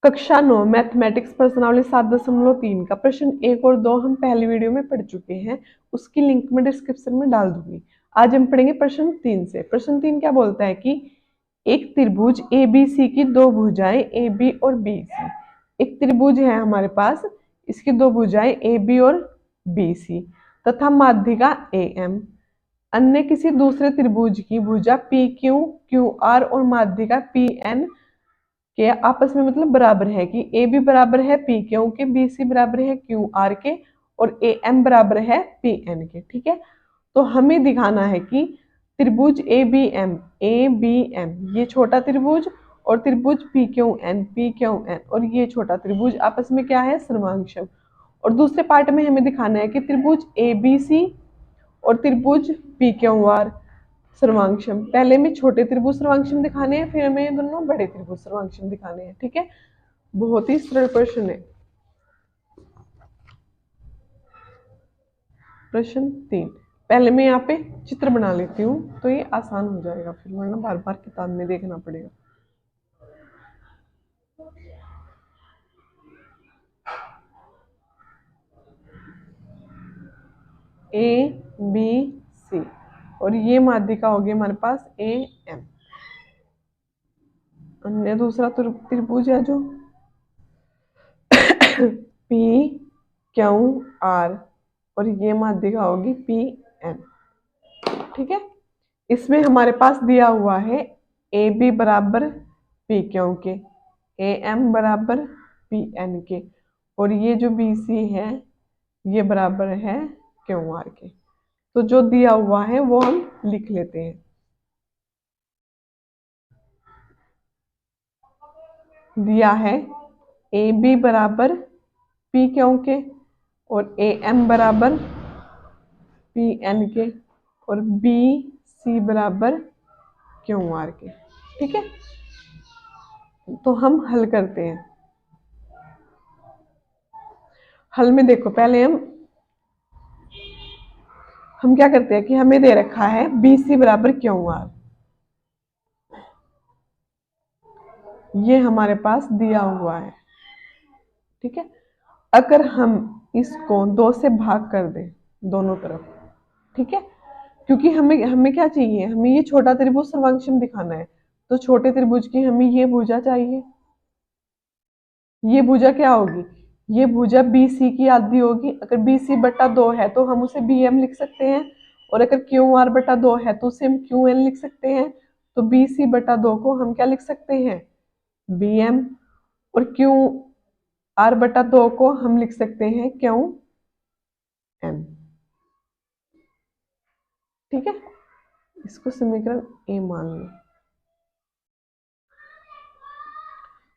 कक्षा 9 मैथमेटिक्स प्रश्नावली 7.3 का प्रश्न 1 और 2 हम पहली वीडियो में पढ़ चुके हैं। उसकी लिंक मैं डिस्क्रिप्शन में डाल दूंगी। आज हम पढ़ेंगे प्रश्न 3 से। प्रश्न 3 क्या बोलता है कि एक त्रिभुज ABC की दो भुजाएं AB और BC। एक त्रिभुज है हमारे पास, इसकी दो भुजाएं AB और BC तथा माध्यिका AM। अन्य किसी दूसरे त्रिभुज की भुजा PQ, QR और माध्यिका PN के आपस में मतलब बराबर है कि ए बी बराबर है पी क्यू के, बी सी बराबर है क्यू आर के और ए एम बराबर है पी एन के। ठीक है, तो हमें दिखाना है कि त्रिभुज ए बी एम ये छोटा त्रिभुज और त्रिभुज पी क्यू एन और ये छोटा त्रिभुज आपस में क्या है, सर्वांगसम। और दूसरे पार्ट में हमें दिखाना है कि त्रिभुज ए बी सी और त्रिभुज पी क्यू आर सर्वांगसम। पहले में छोटे त्रिभुज सर्वांगसम दिखाने हैं, फिर हमें दोनों बड़े त्रिभुज सर्वांगसम दिखाने हैं। ठीक है, बहुत ही सरल प्रश्न है। प्रश्न 3, पहले मैं यहाँ पे चित्र बना लेती हूँ तो ये आसान हो जाएगा, फिर वरना बार बार किताब में देखना पड़ेगा। ए बी सी और ये माध्यिका होगी हमारे पास ए एम। अन्य दूसरा त्रिभुज है जो पी क्यू आर और ये माध्यिका होगी पी एन। ठीक है, इसमें हमारे पास दिया हुआ है ए बी बराबर पी क्यू के, ए एम बराबर पी एन के और ये जो बी सी है ये बराबर है क्यू आर के। तो जो दिया हुआ है वो हम लिख लेते हैं। दिया है ए बी बराबर पी क्यू के और ए एम बराबर पी एन के और बी सी बराबर क्यू आर के। ठीक है, तो हम हल करते हैं। हल में देखो, पहले हम क्या करते हैं कि हमें दे रखा है बी सी बराबर क्यू आर, ये हमारे पास दिया हुआ है। ठीक है, अगर हम इसको 2 से भाग कर दें दोनों तरफ, ठीक है, क्योंकि हमें क्या चाहिए, हमें ये छोटा त्रिभुज सर्वांगसम दिखाना है, तो छोटे त्रिभुज की हमें ये भुजा चाहिए। ये भुजा क्या होगी, ये भुजा बी सी की आधी होगी। अगर बी सी बटा 2 है तो हम उसे बी एम लिख सकते हैं, और अगर क्यू आर बटा 2 है तो उसे हम क्यू एन लिख सकते हैं। तो बी सी बटा 2 को हम क्या लिख सकते हैं, बी एम, और क्यू आर बटा 2 को हम लिख सकते हैं क्यू एन। ठीक है, इसको समीकरण ए मान लो।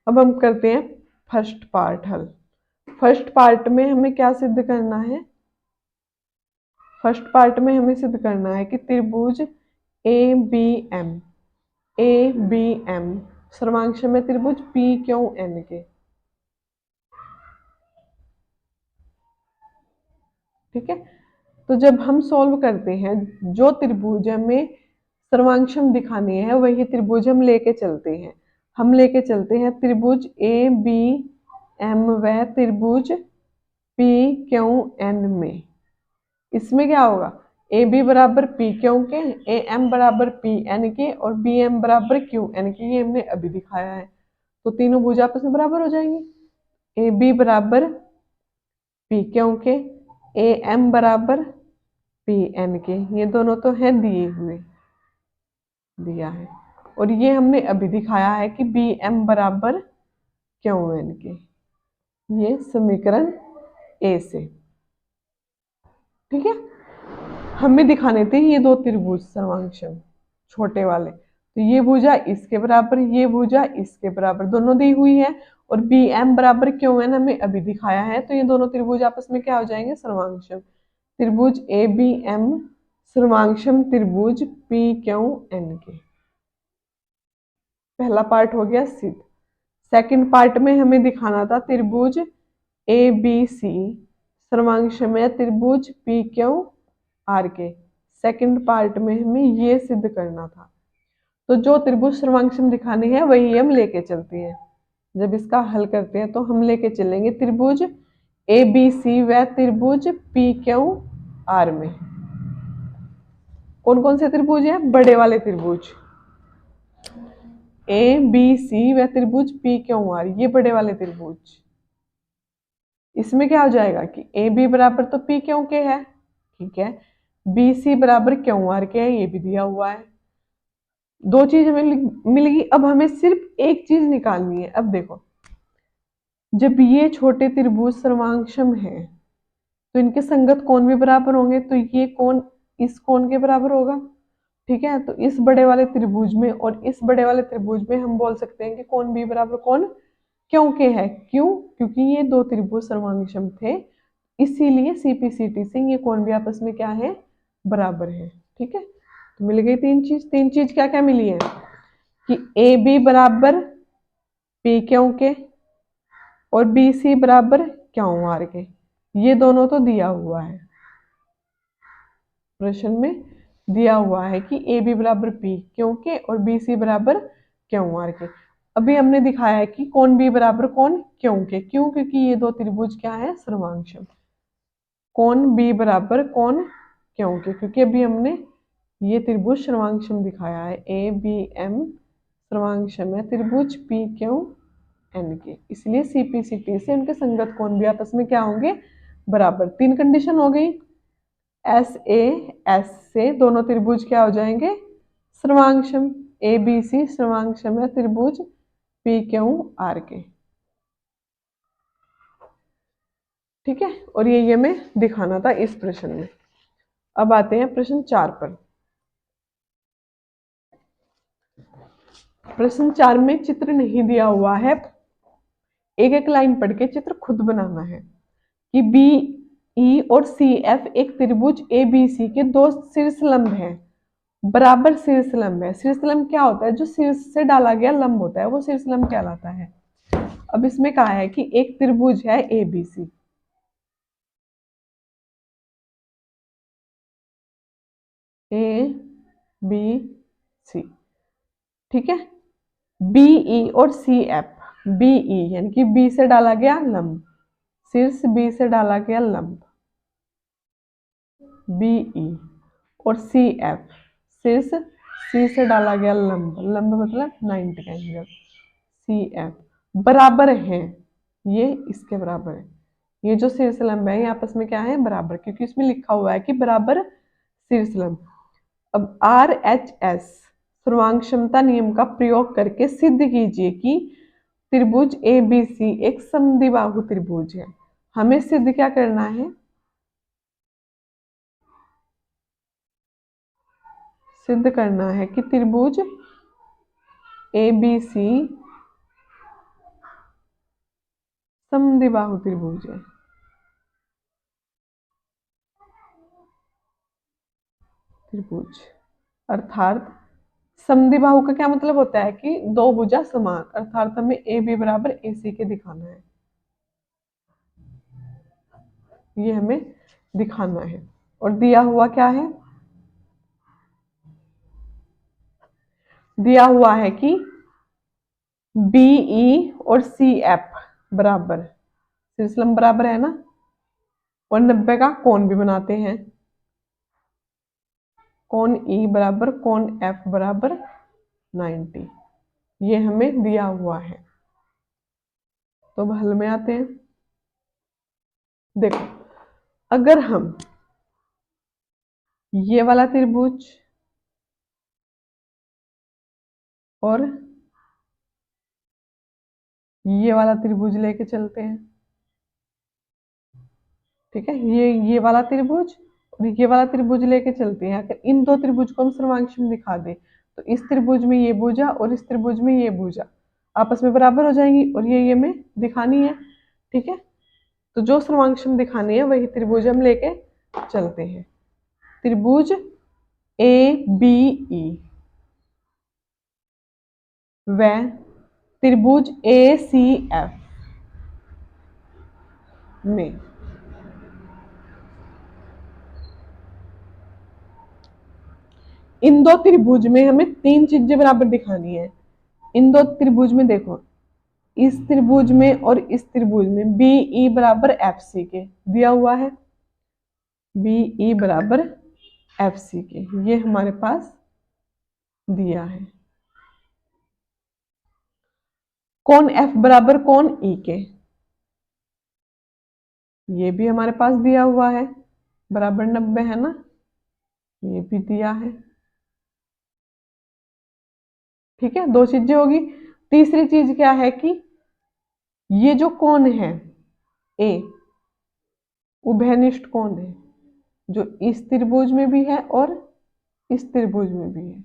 अब हम करते हैं फर्स्ट पार्ट हल। फर्स्ट पार्ट में हमें क्या सिद्ध करना है, फर्स्ट पार्ट में हमें सिद्ध करना है कि त्रिभुज ए बी एम सर्वांगसम है त्रिभुज पी क्यू एन के। ठीक है, तो जब हम सॉल्व करते हैं, जो त्रिभुज हमें सर्वांगसम दिखाने हैं वही त्रिभुज हम लेके चलते हैं। हम लेके चलते हैं त्रिभुज ए बी एम व त्रिभुज पी क्यू एन में। इसमें क्या होगा, ए बी बराबर पी क्यू के, ए एम बराबर पी एन के और बी एम बराबर क्यू एन के, ये हमने अभी दिखाया है। तो तीनों भुजा आपस में बराबर हो जाएंगी। ए बी बराबर पी क्यू के, ए एम बराबर पी एन के, ये दोनों तो है दिए हुए, दिया है, और ये हमने अभी दिखाया है कि बी एम बराबर क्यू एन के, ये समीकरण ए से। ठीक है, हमें दिखाने थे ये दो त्रिभुज सर्वांगसम छोटे वाले, तो ये भुजा इसके बराबर, ये भुजा इसके बराबर, दोनों दी हुई है, और बी एम बराबर क्यू एन हमें अभी दिखाया है। तो ये दोनों त्रिभुज आपस में क्या हो जाएंगे, सर्वांगसम। त्रिभुज ए बी एम सर्वांगसम त्रिभुज पी क्यू एन के। पहला पार्ट हो गया सिद्ध। सेकंड पार्ट में हमें दिखाना था त्रिभुज ए बी सी सर्वांगसम है त्रिभुज पी क्यू आर के। सेकंड पार्ट में हमें ये सिद्ध करना था। तो जो त्रिभुज सर्वांगसम दिखाने हैं वही हम लेके चलते हैं। जब इसका हल करते हैं तो हम लेके चलेंगे त्रिभुज ए बी सी व त्रिभुज पी क्यू आर में। कौन कौन से त्रिभुज है? बड़े वाले त्रिभुज ए बी सी व त्रिभुज पी क्यू आर, ये बड़े वाले त्रिभुज। इसमें क्या हो जाएगा कि ए बी बराबर तो पी क्यू के है, ठीक है, बी सी बराबर क्यू आर के है, ये भी दिया हुआ है। दो चीज हमें मिल गई। अब हमें सिर्फ एक चीज निकालनी है। अब देखो, जब ये छोटे त्रिभुज सर्वांगक्षम है तो इनके संगत कोण भी बराबर होंगे, तो ये कोण इस कोण के बराबर होगा, ठीक है। तो इस बड़े वाले त्रिभुज में और इस बड़े वाले त्रिभुज में हम बोल सकते हैं कि कोण बी बराबर कोण क्यों के है। क्यों? क्योंकि ये दो त्रिभुज सर्वांगक्षम थे, इसीलिए सीपीसीटी से ये कोण भी आपस में क्या है? बराबर है, ठीक है। तो मिल गई तीन चीज। तीन चीज क्या क्या मिली है कि ए बी बराबर पी क्यू के और बी सी बराबर क्यू आर के, ये दोनों तो दिया हुआ है, प्रश्न में दिया हुआ है कि ए बी बराबर पी क्यू के और बी सी बराबर क्यू आर के। अभी हमने दिखाया है कि कोण बी बराबर कोण क्यू के। क्यों? क्योंकि ये दो त्रिभुज क्या है? सर्वांगक्षम। कोण बी बराबर कोण क्यू के, क्योंकि अभी हमने ये त्रिभुज सर्वांगक्षम दिखाया है। ए बी एम सर्वांगक्षम है त्रिभुज पी क्यू एन के, इसलिए सीपीसीटी से उनके संगत कोण भी आपस में क्या होंगे? बराबर। तीन कंडीशन हो गई। एस ए एस से दोनों त्रिभुज क्या हो जाएंगे? सर्वांगक्षम। ए बी सी सर्वांगक्षम है त्रिभुज पी क्यू आर के, ठीक है। और ये हमें दिखाना था इस प्रश्न में। अब आते हैं प्रश्न 4 पर। प्रश्न 4 में चित्र नहीं दिया हुआ है, एक एक लाइन पढ़ के चित्र खुद बनाना है कि बी ई और सी एफ एक त्रिभुज ए बी सी के दो शीर्षलंब हैं, बराबर शीर्षलंब है। शीर्षलंब क्या होता है? जो शीर्ष से डाला गया लंब होता है वो शीर्षलंब कहलाता है। अब इसमें कहा है कि एक त्रिभुज है A B C, A B C, ठीक है, बीई और सी एफ। बीई यानी कि बी से डाला गया लंब, शीर्ष बी से डाला गया लंब बीई, और सी एफ शीर्ष सी से डाला गया लंब, लंब मतलब 90 का एंगल, सी एफ बराबर है, ये इसके बराबर है। ये जो शीर्ष लंब है ये आपस में क्या है? बराबर, क्योंकि इसमें लिखा हुआ है कि बराबर शीर्ष लंब। अब आर एच एस सर्वांगक्षमता नियम का प्रयोग करके सिद्ध कीजिए कि त्रिभुज ए बी सी एक समद्विबाहु त्रिभुज है। हमें सिद्ध क्या करना है? सिद्ध करना है कि त्रिभुज ए बी सी समद्विबाहु त्रिभुज है। त्रिभुज अर्थात समद्विबाहु का क्या मतलब होता है कि दो भुजा समान, अर्थात हमें ए बी बराबर ए सी के दिखाना है, ये हमें दिखाना है। और दिया हुआ क्या है? दिया हुआ है कि बीई और सी एफ बराबर, शीर्षलंब बराबर है ना, और 90 का कोण भी बनाते हैं। कोण ई बराबर कोण एफ बराबर 90, ये हमें दिया हुआ है। तो अब हल में आते हैं। देखो, अगर हम ये वाला त्रिभुज और ये वाला त्रिभुज लेके चलते हैं, ठीक है, ये वाला त्रिभुज और ये वाला त्रिभुज लेके चलते हैं। अगर इन दो त्रिभुज को हम सर्वांगक्षम दिखा दें तो इस त्रिभुज में ये भुजा और इस त्रिभुज में ये भुजा आपस में बराबर हो जाएंगी, और ये हमें दिखानी है, ठीक है। तो जो सर्वांगक्षम दिखानी है वही त्रिभुज हम लेके चलते हैं। त्रिभुज ए बी ई व त्रिभुज ए सी एफ में इन दो त्रिभुज में हमें तीन चीजें बराबर दिखानी है। इन दो त्रिभुज में देखो, इस त्रिभुज में और इस त्रिभुज में बी ई बराबर एफ सी के दिया हुआ है, बी ई बराबर एफ सी के, ये हमारे पास दिया है। कोण एफ बराबर कोण ई के, ये भी हमारे पास दिया हुआ है, बराबर 90 है ना, ये भी दिया है। ठीक है, दो चीजें होगी। तीसरी चीज क्या है कि ये जो कोण है ए, उभयनिष्ठ कोण है, जो इस त्रिभुज में भी है और इस त्रिभुज में भी है।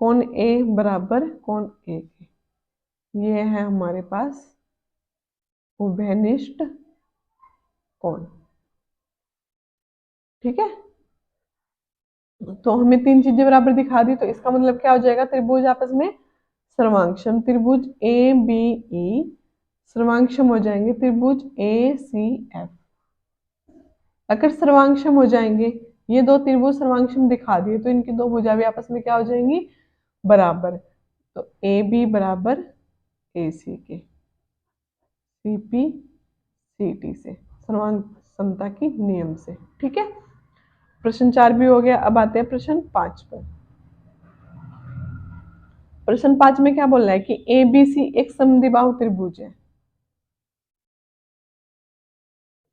कोण ए बराबर कोण ए के, ये है हमारे पास उभयनिष्ठ कोण। ठीक है, तो हमें तीन चीजें बराबर दिखा दी, तो इसका मतलब क्या हो जाएगा, त्रिभुज आपस में सर्वांगसम, त्रिभुज ए बी ई सर्वांगसम हो जाएंगे त्रिभुज ए सी एफ। अगर सर्वांगसम हो जाएंगे, ये दो त्रिभुज सर्वांगसम दिखा दिए, तो इनकी दो भुजा भी आपस में क्या हो जाएंगी, बराबर। तो ए बी बराबर ए सी के, सी पी सी टी से, सर्वांग समता की नियम से। ठीक है, प्रश्न 4 भी हो गया। अब आते हैं प्रश्न 5 पर। प्रश्न 5 में क्या बोल रहा है कि ए बी सी एक समद्विबाहु त्रिभुज है,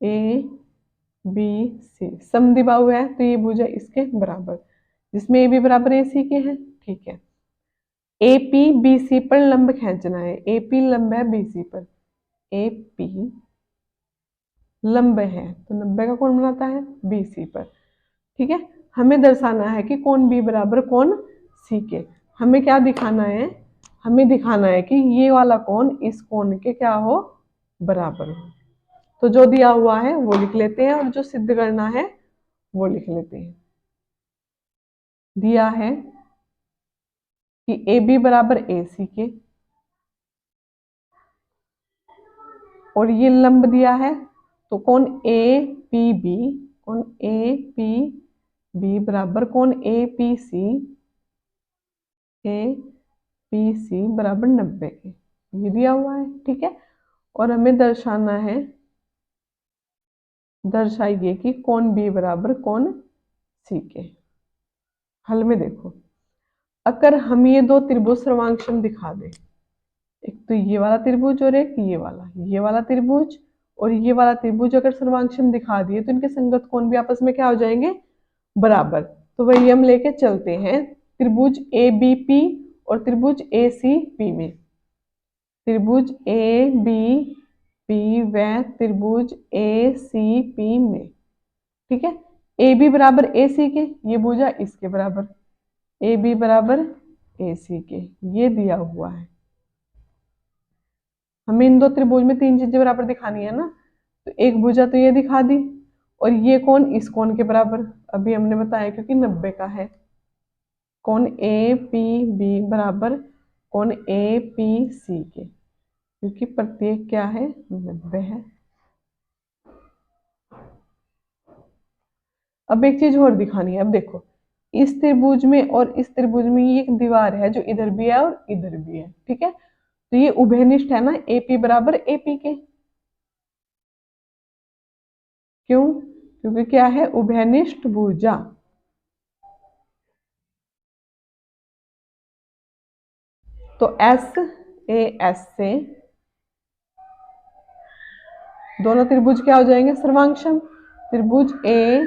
ए बी सी समद्विबाहु है, तो ये भुजा इसके बराबर, जिसमें ए बी बराबर ए सी के है। ठीक है, ए पी बी सी पर लंब खींचना है, ए पी लंब है बी सी पर, ए पी लंब है तो 90 का कोण बनाता है बी सी पर। ठीक है, हमें दर्शाना है कि कोण बी बराबर कोण सी के। हमें क्या दिखाना है, हमें दिखाना है कि ये वाला कोण इस कोण के क्या हो, बराबर हो। तो जो दिया हुआ है वो लिख लेते हैं और जो सिद्ध करना है वो लिख लेते हैं। दिया है कि ए बी बराबर ए सी के, और ये लंब दिया है, तो कोण ए पी बी, कोण ए पी बी बराबर कोण A P C, A P C बराबर 90 के, ये दिया हुआ है। ठीक है, और हमें दर्शाना है, दर्शाइए कि कोण बी बराबर कोण सी के। हल में देखो, अगर हम ये दो त्रिभुज सर्वांगसम दिखा दें, एक तो ये वाला त्रिभुज और एक ये वाला त्रिभुज और ये वाला त्रिभुज अगर सर्वांगसम दिखा दिए, तो इनके संगत कोण भी आपस में क्या हो जाएंगे, बराबर। तो वही हम लेके चलते हैं त्रिभुज ए बी पी और त्रिभुज ए सी पी में, त्रिभुज ए बी पी व त्रिभुज ए सी पी में। ठीक है, ए बी बराबर ए सी के, ये भुजा इसके बराबर, ए बी बराबर ए सी के, ये दिया हुआ है। हमें इन दो त्रिभुज में तीन चीजें बराबर दिखानी है ना, तो एक भुजा तो ये दिखा दी, और ये कोण इस कोण के बराबर, अभी हमने बताया क्योंकि 90 का है। कोण ए पी बी बराबर कोण ए पी सी के, क्योंकि प्रत्येक क्या है, 90 है। अब एक चीज और दिखानी है। अब देखो, इस त्रिभुज में और इस त्रिभुज में ये एक दीवार है जो इधर भी है और इधर भी है। ठीक है, तो ये उभयनिष्ठ है ना, एपी बराबर एपी के। क्यों, क्योंकि क्या है, उभयनिष्ठ भुजा। तो एस ए एस से दोनों त्रिभुज क्या हो जाएंगे, सर्वांगसम। त्रिभुज ए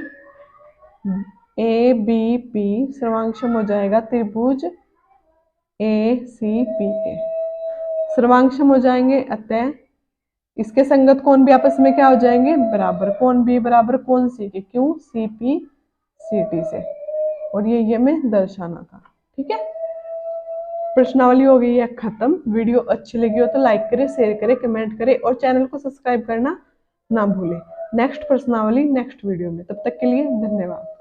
बी पी सर्वांगसम हो जाएगा त्रिभुज ए सी पी के, सर्वांगसम हो जाएंगे। अतः इसके संगत कोण भी आपस में क्या हो जाएंगे, बराबर। कोण बी बराबर कोण सी के, क्यों, सी पी सी टी से, और ये हमें दर्शाना था। ठीक है, प्रश्नावली हो गई है खत्म। वीडियो अच्छी लगी हो तो लाइक करें, शेयर करें, कमेंट करें और चैनल को सब्सक्राइब करना ना भूलें। नेक्स्ट प्रश्नावली नेक्स्ट वीडियो में, तब तक के लिए धन्यवाद।